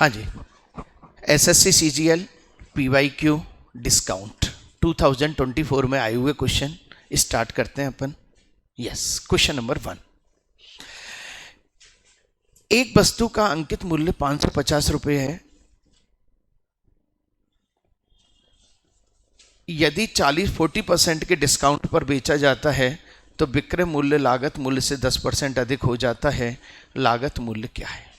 हाँ जी, SSC CGL PYQ discount 2024 में आए हुए क्वेश्चन स्टार्ट करते हैं अपन। Yes, question number 1। एक वस्तु का अंकित मूल्य 550 रुपये है। यदि 40% के डिस्काउंट पर बेचा जाता है तो विक्रय मूल्य लागत मूल्य से 10% अधिक हो जाता है। लागत मूल्य क्या है?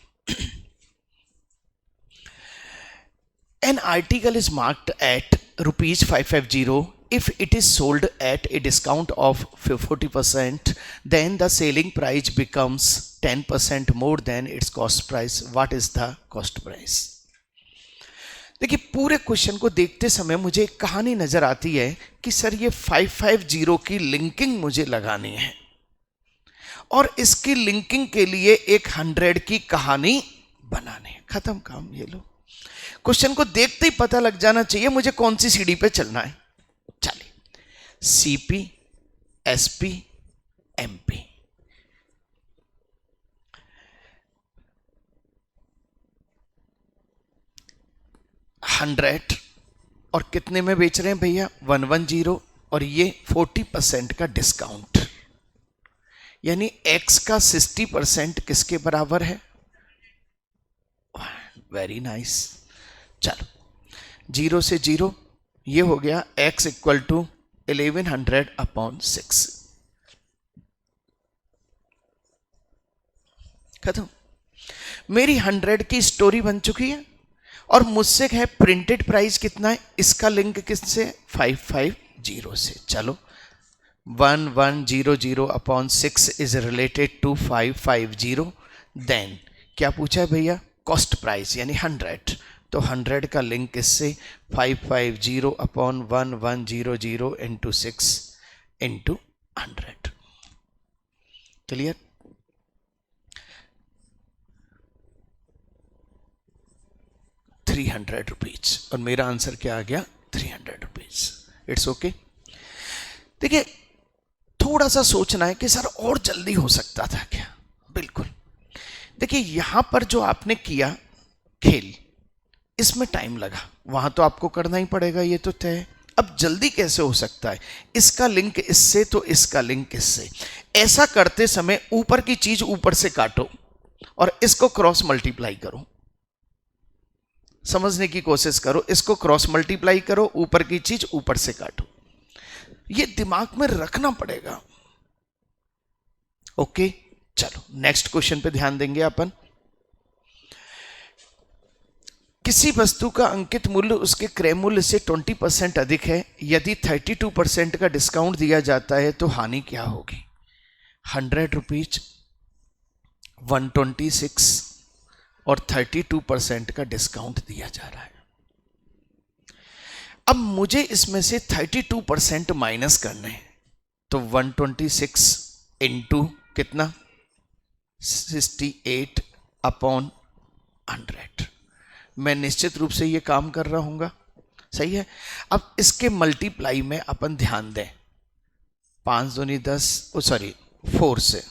An article is marked at rupees 550. If it is sold at a discount of 40%, then the selling price becomes 10% more than its cost price. What is the cost price? देखिए, पूरे क्वेश्चन को देखते समय मुझे एक कहानी नजर आती है कि सर ये 550 की लिंकिंग मुझे लगानी है और इसकी लिंकिंग के लिए एक 100 की कहानी बनानी है। खत्म काम। ये लो, क्वेश्चन को देखते ही पता लग जाना चाहिए मुझे कौन सी सीढ़ी पे चलना है। चलिए, सीपी, एसपी, एमपी। $100 और कितने में बेच रहे हैं भैया? 110। और ये 40% का डिस्काउंट, यानी x का 60% किसके बराबर है? Very nice. चलो, 0 से 0 ये हो गया x इक्वल टू 1100/6। खत्म। मेरी 100 की स्टोरी बन चुकी है और मुझसे है प्रिंटेड प्राइस कितना है। इसका लिंक किससे? 550 से। चलो, 1100/6 इज रिलेटेड टू 550। देन क्या पूछा है भैया? कॉस्ट प्राइस यानी 100। तो 100 का लिंक इससे 550/1100 इंटू 6 इंटू 100। क्लियर? ₹300। और मेरा आंसर क्या आ गया? ₹300। It's okay. देखिए, थोड़ा सा सोचना है कि सर और जल्दी हो सकता था क्या? बिल्कुल। देखिए, यहां पर जो आपने किया खेल, इसमें टाइम लगा, वहां तो आपको करना ही पड़ेगा, ये तो तय है। अब जल्दी कैसे हो सकता है? इसका लिंक इससे तो इसका लिंक इससे। ऐसा करते समय ऊपर की चीज ऊपर से काटो और इसको क्रॉस मल्टीप्लाई करो। समझने की कोशिश करो, इसको क्रॉस मल्टीप्लाई करो, ऊपर की चीज ऊपर से काटो। ये दिमाग में रखना पड़ेगा। ओके, चलो नेक्स्ट क्वेश्चन पे ध्यान देंगे अपन। किसी वस्तु का अंकित मूल्य उसके क्रय मूल्य से 20% अधिक है। यदि 32% का डिस्काउंट दिया जाता है तो हानि क्या होगी? ₹100, 126 और 32% का डिस्काउंट दिया जा रहा है। अब मुझे इसमें से 32% माइनस करने हैं। तो 126 इंटू कितना? 68/100। मैं निश्चित रूप से ये काम कर रहा हूंगा। सही है। अब इसके मल्टीप्लाई में अपन ध्यान दें। 5 दूनी 10, 4 से।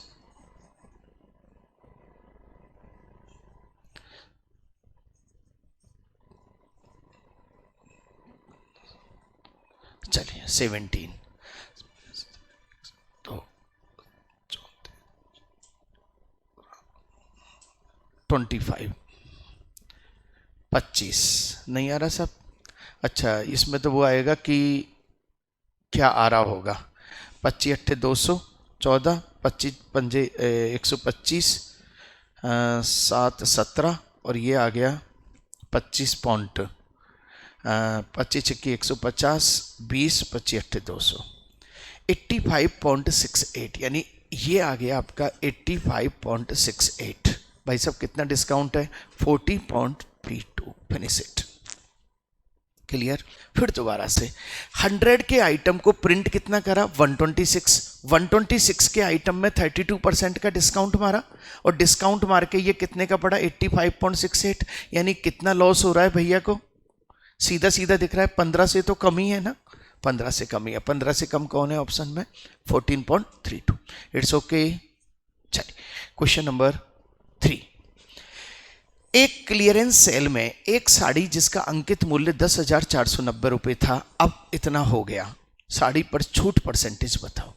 चलिए 17 तो 25 25 नहीं आ रहा सब। अच्छा, इसमें तो वो आएगा कि क्या आ रहा होगा? 25 8 200, 14, 25 पंजे 125, 7 17 और ये आ गया 25 पॉइंट 25 छक्की 150, 20 25 8 200, 85.68, यानी ये आ गया आपका 85.68। भाई साहब कितना डिस्काउंट है? 40.32। Finish it. क्लियर? फिर दोबारा से 100 के आइटम को प्रिंट कितना करा? 126। 126 के आइटम में 32% का डिस्काउंट मारा और डिस्काउंट मार के ये कितने का पड़ा? 85.68। यानी कितना लॉस हो रहा है भैया को? सीधा सीधा दिख रहा है, 15 से तो कम ही है ना। 15 से कम ही है। 15 से कम कौन है ऑप्शन में? 14.32। It's okay. चलिए क्वेश्चन नंबर 3। एक क्लियरेंस सेल में एक साड़ी जिसका अंकित मूल्य 10,490 रुपये था, अब इतना हो गया। साड़ी पर छूट परसेंटेज बताओ।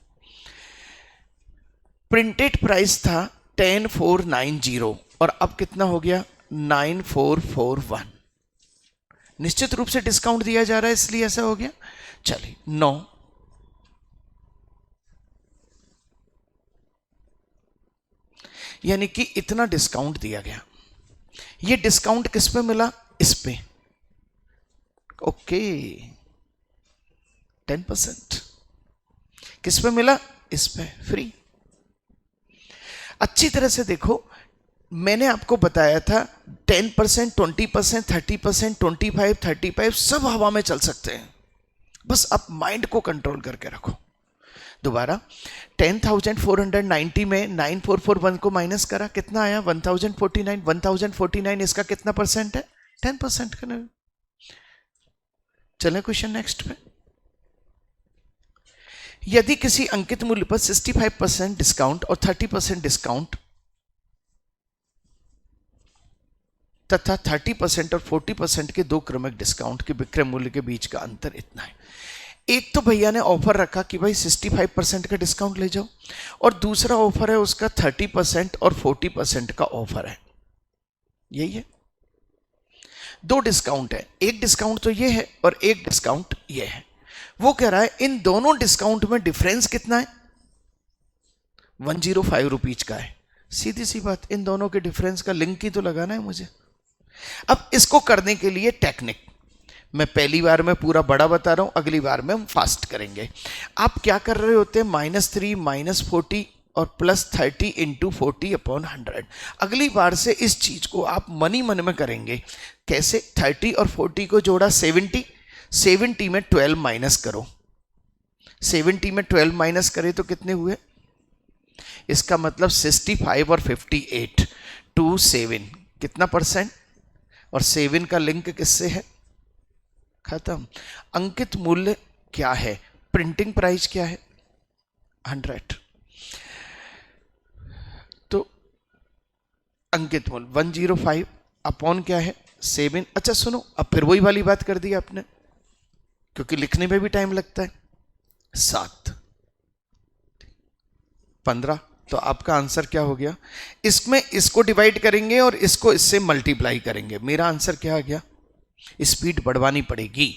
प्रिंटेड प्राइस था 10,490 और अब कितना हो गया 9,441। निश्चित रूप से डिस्काउंट दिया जा रहा है इसलिए ऐसा हो गया। चलिए 9, यानी कि इतना डिस्काउंट दिया गया। ये डिस्काउंट किस पे मिला? इस पे। ओके 10%। किस पे मिला? इस पे, फ्री। अच्छी तरह से देखो, मैंने आपको बताया था 10%, 20%, 30%, 25, 35 सब हवा में चल सकते हैं, बस आप माइंड को कंट्रोल करके रखो। दोबारा 10,490 में 9,441 को माइनस करा, कितना आया? 1,049। 1,049 इसका कितना परसेंट है? 10% का। चलें क्वेश्चन नेक्स्ट पे। यदि किसी अंकित मूल्य पर 65% डिस्काउंट और 30% डिस्काउंट तथा 30% और 40% के दो क्रमिक डिस्काउंट के विक्रय मूल्य के बीच का अंतर इतना है। एक तो भैया ने ऑफर रखा कि भाई 65% का डिस्काउंट ले जाओ, और दूसरा ऑफर है उसका 30% और 40% का ऑफर है। यही है, दो डिस्काउंट है, एक डिस्काउंट तो ये है और एक डिस्काउंट ये है। वो कह रहा है इन दोनों डिस्काउंट में डिफरेंस कितना है? 105 रुपीज का है। सीधी सी बात, इन दोनों के डिफरेंस का लिंक ही तो लगाना है मुझे। अब इसको करने के लिए टेक्निक, मैं पहली बार में पूरा बड़ा बता रहा हूं, अगली बार में हम फास्ट करेंगे। आप क्या कर रहे होते हैं? -3 -40 और +30 × 40/100। अगली बार से इस चीज को आप मन ही मन में करेंगे। कैसे? 30 और 40 को जोड़ा 70, 70 में 12 माइनस करो। 70 में 12 माइनस करे तो कितने हुए? इसका मतलब 65 और 58 2 7 कितना परसेंट? और 7 का लिंक किससे है? खत्म। अंकित मूल्य क्या है? प्रिंटिंग प्राइस क्या है? 100। तो अंकित मूल्य 105 अपॉन क्या है? 7। अच्छा सुनो, अब फिर वही वाली बात कर दी आपने, क्योंकि लिखने में भी टाइम लगता है। 7 15। तो आपका आंसर क्या हो गया? इसमें इसको डिवाइड करेंगे और इसको इससे मल्टीप्लाई करेंगे। मेरा आंसर क्या आ गया? स्पीड बढ़वानी पड़ेगी,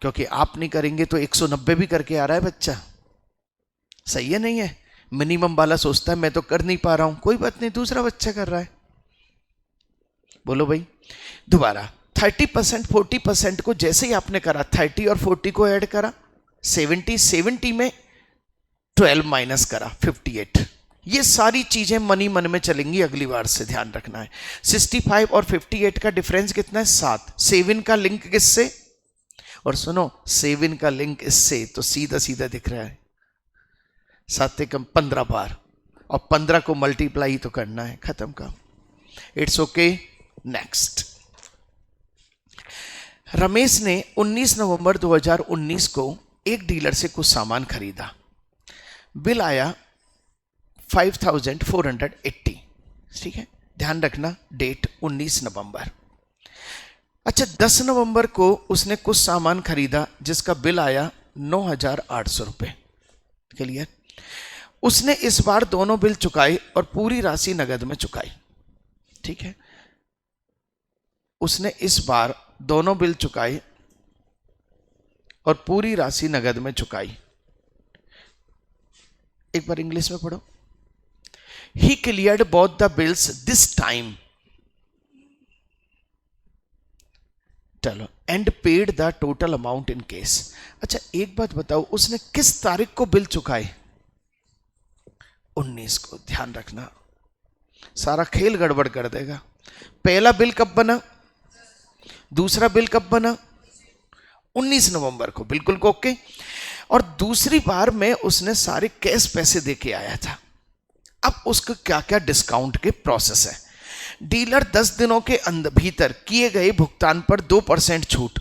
क्योंकि आप नहीं करेंगे तो 190 भी करके आ रहा है बच्चा। सही है नहीं है? मिनिमम वाला सोचता है मैं तो कर नहीं पा रहा हूं, कोई बात नहीं, दूसरा बच्चा कर रहा है। बोलो भाई। दोबारा 30% 40% को जैसे ही आपने करा, 30 और 40 को ऐड करा, 70 में 12 माइनस करा, 58। ये सारी चीजें मनी मन में चलेंगी, अगली बार से ध्यान रखना है। 65 और 58 का डिफरेंस कितना है? 7। 7 का लिंक किससे? और सुनो, 7 का लिंक इससे, तो सीधा सीधा दिख रहा है 7 से कम 15 बार, और 15 को मल्टीप्लाई तो करना है। खत्म काम। It's okay. नेक्स्ट। रमेश ने 19 नवंबर 2019 को एक डीलर से कुछ सामान खरीदा। बिल आया 5,480। ठीक है, ध्यान रखना डेट 19 नवंबर। अच्छा, 10 नवंबर को उसने कुछ सामान खरीदा जिसका बिल आया 9,800 रुपये। क्लियर? उसने इस बार दोनों बिल चुकाए और पूरी राशि नगद में चुकाई। ठीक है, उसने इस बार दोनों बिल चुकाए और पूरी राशि नगद में चुकाई। एक बार इंग्लिश में पढ़ो। He cleared both the bills this time. चलो, and paid the total amount in cash. अच्छा एक बात बताओ, उसने किस तारीख को बिल चुकाए? 19 को। ध्यान रखना, सारा खेल गड़बड़ कर देगा। पहला बिल कब बना? दूसरा बिल कब बना? 19 नवंबर को। बिल्कुल को ओके। और दूसरी बार में उसने सारे कैश पैसे देके आया था। अब उसका क्या क्या डिस्काउंट के प्रोसेस है? डीलर 10 दिनों के भीतर किए गए भुगतान पर 2% छूट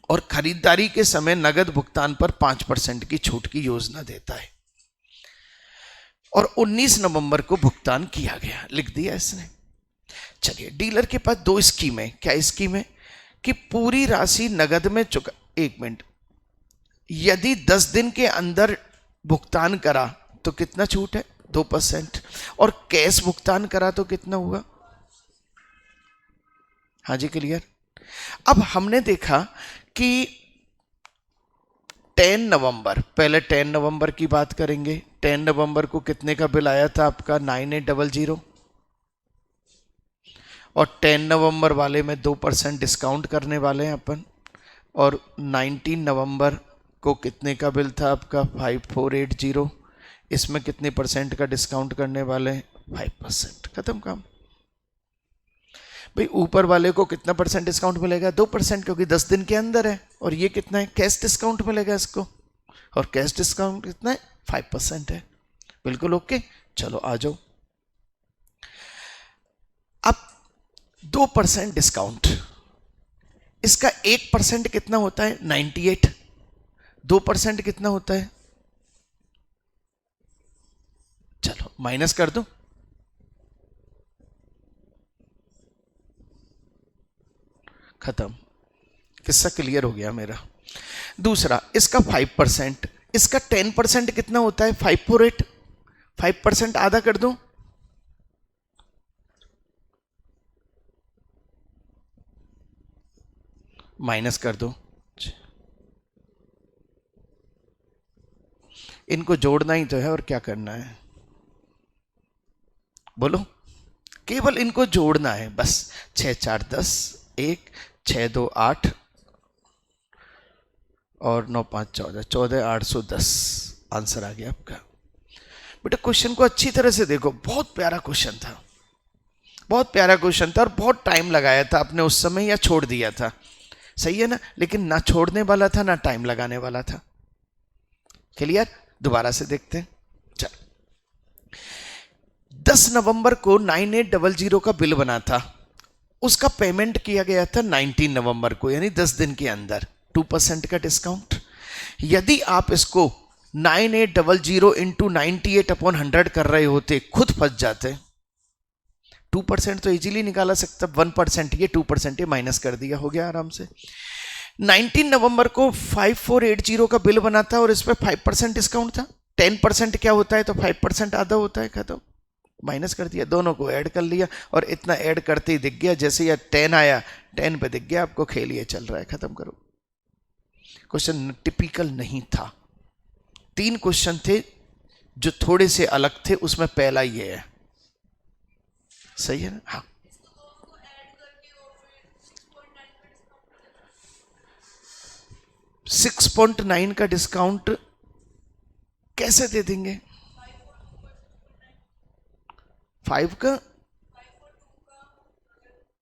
और खरीदारी के समय नगद भुगतान पर 5% की छूट की योजना देता है। और 19 नवंबर को भुगतान किया गया, लिख दिया इसने। चलिए, डीलर के पास दो स्कीम है। क्या स्कीम है? कि पूरी राशि नगद में चुका, एक मिनट, यदि 10 दिन के अंदर भुगतान करा तो कितना छूट है? 2%। और कैश भुगतान करा तो कितना हुआ? हाँ जी, क्लियर। अब हमने देखा कि 10 नवंबर, पहले 10 नवंबर की बात करेंगे। 10 नवंबर को कितने का बिल आया था आपका? 9800। और 10 नवंबर वाले में 2% डिस्काउंट करने वाले हैं अपन। और 19 नवंबर को कितने का बिल था आपका? 5480। इसमें कितने परसेंट का डिस्काउंट करने वाले हैं? 5%। खत्म काम। भाई ऊपर वाले को कितना परसेंट डिस्काउंट मिलेगा? 2%, क्योंकि 10 दिन के अंदर है। और ये कितना है? कैश डिस्काउंट मिलेगा इसको, और कैश डिस्काउंट कितना है? 5% है। बिल्कुल ओके। चलो आ जाओ। अब 2% डिस्काउंट, इसका 1% कितना होता है? 98। 2% कितना होता है? चलो माइनस कर दो। खत्म, किस्सा क्लियर हो गया मेरा। दूसरा, इसका 5%, इसका 10% कितना होता है? 548। 5% आधा कर दो, माइनस कर दो। इनको जोड़ना ही तो है, और क्या करना है? बोलो, केवल इनको जोड़ना है बस। 6 4 10, 1 6 2 8 और 9 5 14, 14,810 आंसर आ गया आपका। बेटा क्वेश्चन को अच्छी तरह से देखो, बहुत प्यारा क्वेश्चन था, बहुत प्यारा क्वेश्चन था। और बहुत टाइम लगाया था आपने उस समय, या छोड़ दिया था, सही है ना? लेकिन ना छोड़ने वाला था, ना टाइम लगाने वाला था। क्लियर? दोबारा से देखते हैं। चल, 10 नवंबर को 9800 का बिल बना था, उसका पेमेंट किया गया था 19 नवंबर को, यानी 10 दिन के अंदर। 2% का डिस्काउंट। यदि आप इसको 9800 इंटू 98/100 कर रहे होते, खुद फंस जाते। 2% तो इजीली निकाला सकता, 1% ये, 2% ये माइनस कर दिया, हो गया आराम से। 19 नवंबर को 5480 का बिल बना था, और इस पर 5% डिस्काउंट था। 10% क्या होता है? तो 5% आधा होता है। खत्म, माइनस कर दिया, दोनों को ऐड कर लिया, और इतना ऐड करते ही दिख गया, जैसे यह 10 आया, 10 पे दिख गया आपको, खेल ये चल रहा है। खत्म करो। क्वेश्चन टिपिकल नहीं था। 3 क्वेश्चन थे जो थोड़े से अलग थे, उसमें पहला ये है, सही है ना? हाँ, 6.9 का डिस्काउंट कैसे दे देंगे? 5 का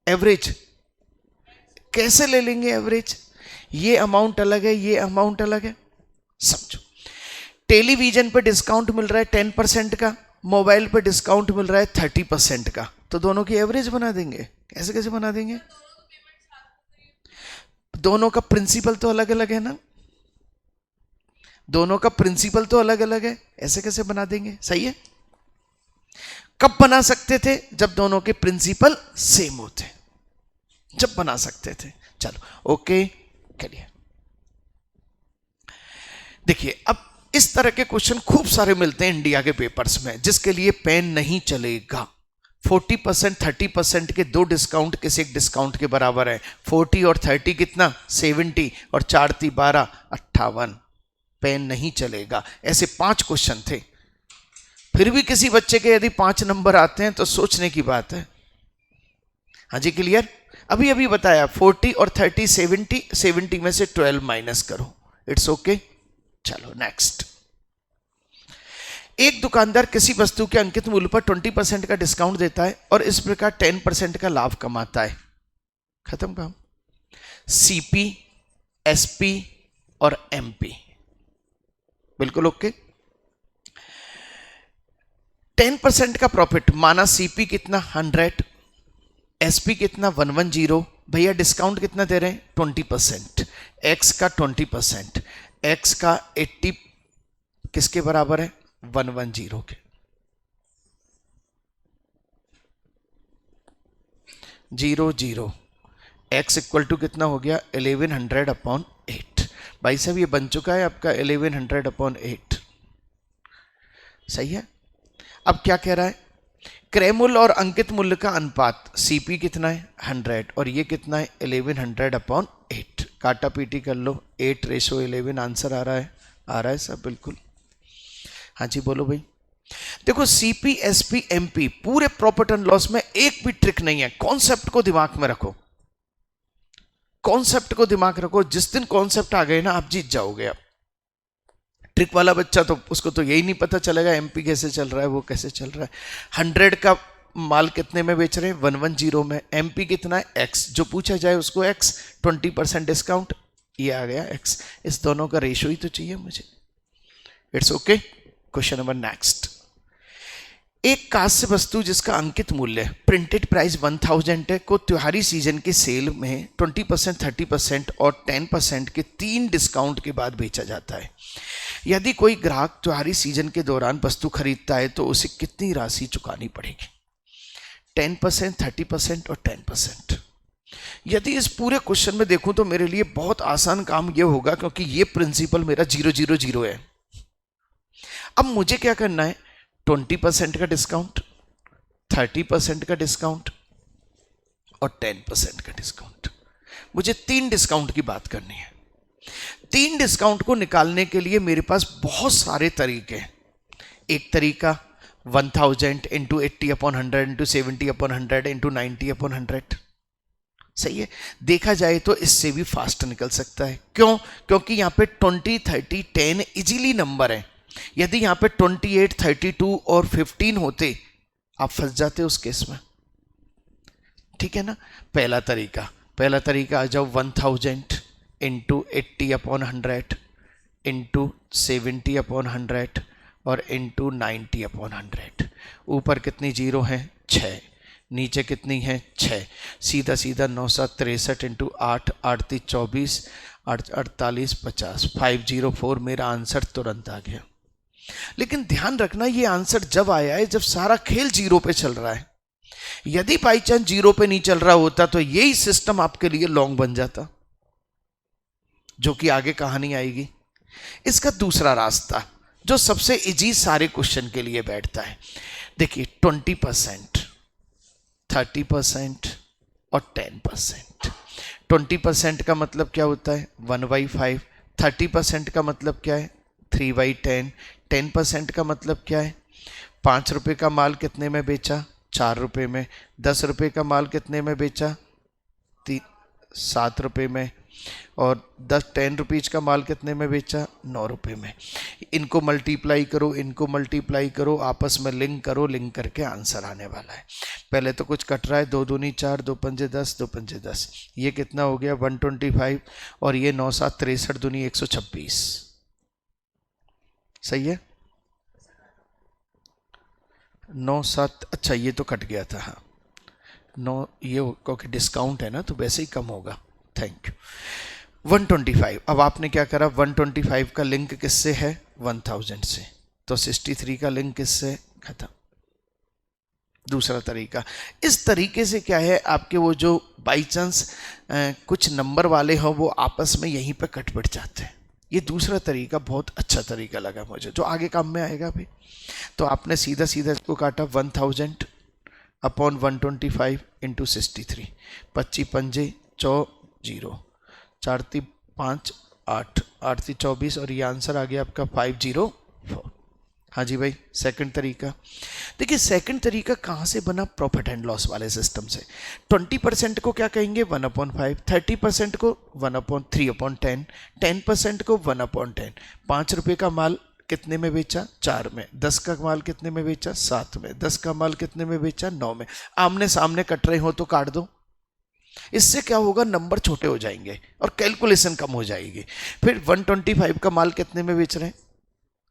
एवरेज कैसे ले लेंगे? एवरेज, ये अमाउंट अलग है, ये अमाउंट अलग है। समझो, टेलीविजन पे डिस्काउंट मिल रहा है 10% का, मोबाइल पे डिस्काउंट मिल रहा है 30% का, तो दोनों की एवरेज बना देंगे। कैसे कैसे बना देंगे? दोनों का प्रिंसिपल तो अलग अलग है ना, दोनों का प्रिंसिपल तो अलग अलग है, ऐसे कैसे बना देंगे? सही है। कब बना सकते थे? जब दोनों के प्रिंसिपल सेम होते, जब बना सकते थे। चलो ओके, चलिए देखिए, अब इस तरह के क्वेश्चन खूब सारे मिलते हैं इंडिया के पेपर्स में, जिसके लिए पेन नहीं चलेगा। 40%, 30% के दो डिस्काउंट किसी एक डिस्काउंट के बराबर है। 40 और 30 कितना? 70, और 4 3 12, 58। पेन नहीं चलेगा। ऐसे 5 क्वेश्चन थे, फिर भी किसी बच्चे के यदि 5 नंबर आते हैं तो सोचने की बात है। हाँ जी, क्लियर? अभी अभी बताया 40 और 30, 70, 70 में से 12 माइनस करो, इट्स ओके। चलो नेक्स्ट। एक दुकानदार किसी वस्तु के अंकित मूल्य पर 20% का डिस्काउंट देता है और इस प्रकार 10% का लाभ कमाता है। खत्म काम। सीपी, एसपी और एमपी, बिल्कुल ओके। 10% का प्रॉफिट माना, सीपी कितना? 100, एसपी कितना? 110। भैया डिस्काउंट कितना दे रहे हैं? 20%। एक्स का 20%, एक्स का 80 किसके बराबर है? 110 के। Zero zero, x equal to कितना हो गया 1100 अपॉन 8। भाई साहब ये बन चुका है आपका 1100 अपॉन 8। सही है। अब क्या कह रहा है, क्रय मूल्य और अंकित मूल्य का अनुपात सीपी कितना है 100 और ये कितना है 1100 अपॉन 8। काटा पीटी कर लो, 8:11 आंसर आ रहा है सब बिल्कुल। हाँ जी बोलो भाई। देखो सीपी एसपी एमपी पूरे प्रॉफिट एंड लॉस में एक भी ट्रिक नहीं है, कॉन्सेप्ट को दिमाग में रखो, कॉन्सेप्ट को दिमाग रखो। जिस दिन कॉन्सेप्ट आ गए ना आप जीत जाओगे। आप ट्रिक वाला बच्चा तो उसको तो यही नहीं पता चलेगा एमपी कैसे चल रहा है, वो कैसे चल रहा है। 100 का माल कितने में बेच रहे हैं 110 में, एमपी कितना है एक्स, जो पूछा जाए उसको एक्स, 20% डिस्काउंट, ये आ गया एक्स। इस दोनों का रेशो ही तो चाहिए मुझे। It's okay. Question number next. एक कांस्य वस्तु जिसका अंकित मूल्य प्रिंटेड प्राइस 1000 है को त्योहारी सीजन के सेल में 20%, 30% और 10% के 3 डिस्काउंट के बाद बेचा जाता है। यदि कोई ग्राहक त्योहारी सीजन के दौरान वस्तु खरीदता है तो उसे कितनी राशि चुकानी पड़ेगी? 10%, 30% और 10%। यदि इस पूरे क्वेश्चन में देखूं तो मेरे लिए बहुत आसान काम यह होगा, क्योंकि ये प्रिंसिपल मेरा 000 है। अब मुझे क्या करना है, 20% का डिस्काउंट, 30% का डिस्काउंट और 10% का डिस्काउंट। मुझे 3 डिस्काउंट की बात करनी है। 3 डिस्काउंट को निकालने के लिए मेरे पास बहुत सारे तरीके हैं। एक तरीका 1000 इंटू 80/100 इंटू 70/100 इंटू 90/100। सही है। देखा जाए तो इससे भी फास्ट निकल सकता है। क्यों? क्योंकि यहाँ पे 20, 30, 10 इजीली नंबर है। यदि यहाँ पे 28, 32 और 15 होते आप फंस जाते उस केस में। ठीक है ना। पहला तरीका आ जाओ 1000 इंटू 80/100 इंटू 70/100 और इंटू 90/100। ऊपर कितनी जीरो है 6, नीचे कितनी है 6। सीधा सीधा 9 7 63 इंटू 8 8 3 24 48 50 504 मेरा आंसर तुरंत आ गया। लेकिन ध्यान रखना ये आंसर जब आया है जब सारा खेल जीरो पे चल रहा है। यदि बाई चांस जीरो पे नहीं चल रहा होता तो यही सिस्टम आपके लिए लॉन्ग बन जाता, जो कि आगे कहानी आएगी। इसका दूसरा रास्ता जो सबसे इजी सारे क्वेश्चन के लिए बैठता है, देखिए 20%, 30% और 10%। 20% का मतलब क्या होता है 1/5, 30% का मतलब क्या है 3/10, 10% का मतलब क्या है 5 रुपए का माल कितने में बेचा 4 रुपए में, 10 रुपए का माल कितने में बेचा 7 रुपए में, और 10 रुपीज का माल कितने में बेचा 9 रुपए में। इनको मल्टीप्लाई करो, आपस में लिंक करो, लिंक करके आंसर आने वाला है। पहले तो कुछ कट रहा है, 2 दूनी 4, 2 पंजे 10, 2 पंजे 10, ये कितना हो गया 125 और ये 9 7 63 दूनी 126। सही है। 9 7, अच्छा ये तो कट गया था, हाँ 9, ये क्योंकि डिस्काउंट है ना तो वैसे ही कम होगा। Thank you. 125। अब आपने क्या करा 125 का लिंक किससे है 1000 से, तो 63 का लिंक किससे खत्म। दूसरा तरीका, इस तरीके से क्या है आपके वो जो बाई चांस कुछ नंबर वाले हो वो आपस में यहीं पे कट पिट जाते हैं। ये दूसरा तरीका बहुत अच्छा तरीका लगा मुझे, जो आगे काम में आएगा भी। तो आपने सीधा सीधा इसको काटा 1000 अपॉन 125 इंटू 63, 25 पंजे 0, 4 3 5 8, 8 3 24 और ये आंसर आ गया आपका 504। हाँ जी भाई। सेकंड तरीका, देखिए सेकंड तरीका कहाँ से बना, प्रॉफिट एंड लॉस वाले सिस्टम से। 20% को क्या कहेंगे 1/5, 30% को 1/3/10, 10% को 1/10। 5 रुपए का माल कितने में बेचा 4 में, 10 का माल कितने में बेचा 7 में, 10 का माल कितने में बेचा 9 में। आमने सामने कट रहे हो तो काट दो, इससे क्या होगा नंबर छोटे हो जाएंगे और कैलकुलेशन कम हो जाएगी। फिर 125 का माल कितने में बेच रहे हैं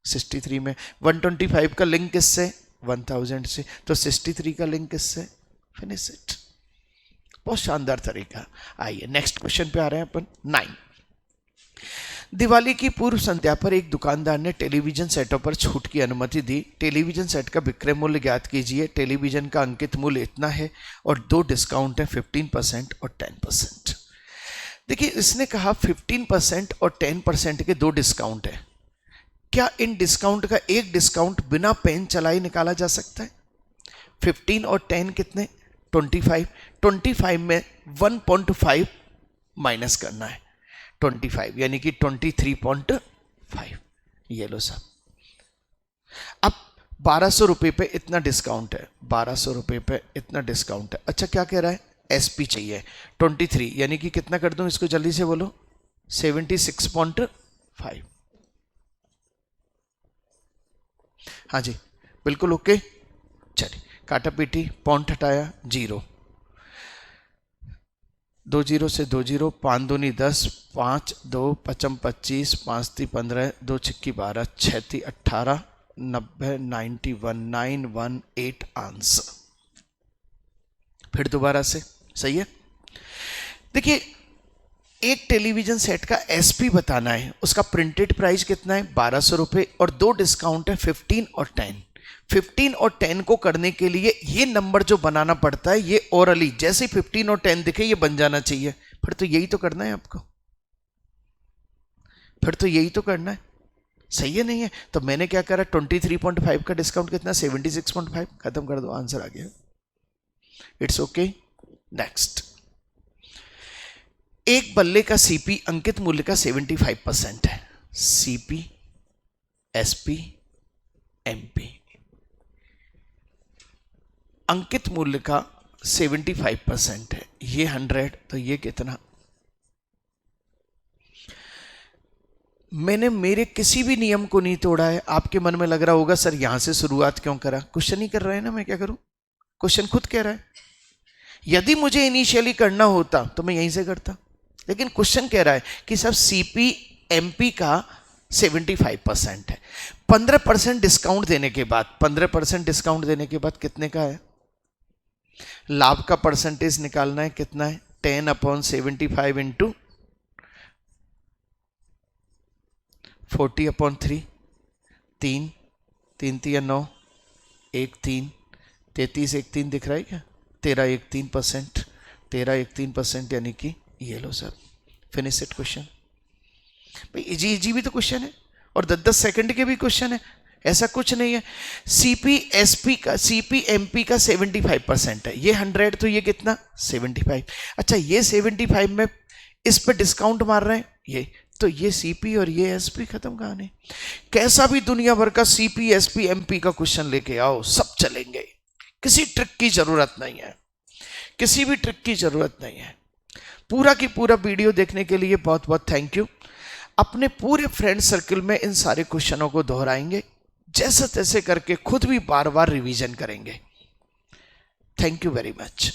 63 में, 125 का लिंक किससे 1000 से, तो 63 का लिंक किससे, फिनिश इट। बहुत शानदार तरीका। आइए नेक्स्ट क्वेश्चन पे आ रहे हैं अपन 9। दिवाली की पूर्व संध्या पर एक दुकानदार ने टेलीविजन सेटों पर छूट की अनुमति दी। टेलीविजन सेट का विक्रय मूल्य ज्ञात कीजिए। टेलीविजन का अंकित मूल्य इतना है और दो डिस्काउंट है 15% और 10%। देखिए इसने कहा 15% और 10% के दो डिस्काउंट है। क्या इन डिस्काउंट का एक डिस्काउंट बिना पेन चलाए निकाला जा सकता है? 15 और 10 कितने? 25। 25 में 1.5 माइनस करना है 25, यानी कि 23.5। ये लो साहब। अब 1200 रुपये पे इतना डिस्काउंट है, 1200 रुपये पे इतना डिस्काउंट है। अच्छा क्या कह रहा है? एसपी चाहिए 23, यानी कि कितना कर दूं इसको, जल्दी से बोलो। 76.5। हाँ जी बिल्कुल ओके। चलिए काटा पीटी, पॉइंट हटाया, 0। 2 0 से 2 0, 5 दूनी 10, 5 2 5 25, 5 3 15, 2 6 12, 6 3 18, 90 91 918 आंसर। फिर दोबारा से, सही है। देखिए एक टेलीविजन सेट का एसपी बताना है, उसका प्रिंटेड प्राइस कितना है? 1200 रुपये और दो डिस्काउंट है 15 और 10। 15 और 10 को करने के लिए ये नंबर जो बनाना पड़ता है, ये ओरली जैसे 15 और 10 दिखे ये बन जाना चाहिए। फिर तो यही तो करना है आपको, फिर तो यही तो करना है, सही है नहीं है? तो मैंने क्या करा, 23.5 का डिस्काउंट कितना? 76.5। खत्म कर दो, आंसर आ गया। It's okay. नेक्स्ट, एक बल्ले का सीपी अंकित मूल्य का 75% है। सीपी एसपी एमपी अंकित मूल्य का 75% है, ये 100, तो ये कितना? मैंने मेरे किसी भी नियम को नहीं तोड़ा है। आपके मन में लग रहा होगा सर यहां से शुरुआत क्यों करा? क्वेश्चन ही कर रहे हैं ना, मैं क्या करूं? क्वेश्चन खुद कह रहा है। यदि मुझे इनिशियली करना होता तो मैं यहीं से करता, लेकिन क्वेश्चन कह रहा है कि सब सीपी एमपी का 75% है। 15% डिस्काउंट देने के बाद, 15% डिस्काउंट देने के बाद कितने का है? लाभ का परसेंटेज निकालना है, कितना है? 10/75 इंटू 40/3, 3 3 3 9, 1 3, 33 1 3 दिख रहा है क्या? 13 1 3%, 13 1 3%, यानी कि ये लो सर। Finish it question. भाई इजी इजी भी तो क्वेश्चन है और 10-10 सेकंड के भी क्वेश्चन है, ऐसा कुछ नहीं है। सीपी एसपी का, सीपी एमपी का 75% है, ये 100, तो ये कितना? 75। अच्छा ये 75 में इस पे डिस्काउंट मार रहे हैं ये, तो ये सीपी और ये एसपी खत्म कहानी। कैसा भी दुनिया भर का सीपी एसपी एमपी का क्वेश्चन लेके आओ, सब चलेंगे। किसी ट्रिक की जरूरत नहीं है, किसी भी ट्रिक की जरूरत नहीं है। पूरा की पूरा वीडियो देखने के लिए बहुत बहुत थैंक यू। अपने पूरे फ्रेंड सर्कल में इन सारे क्वेश्चनों को दोहराएंगे, जैसे तैसे करके खुद भी बार बार रिवीजन करेंगे। Thank you very much.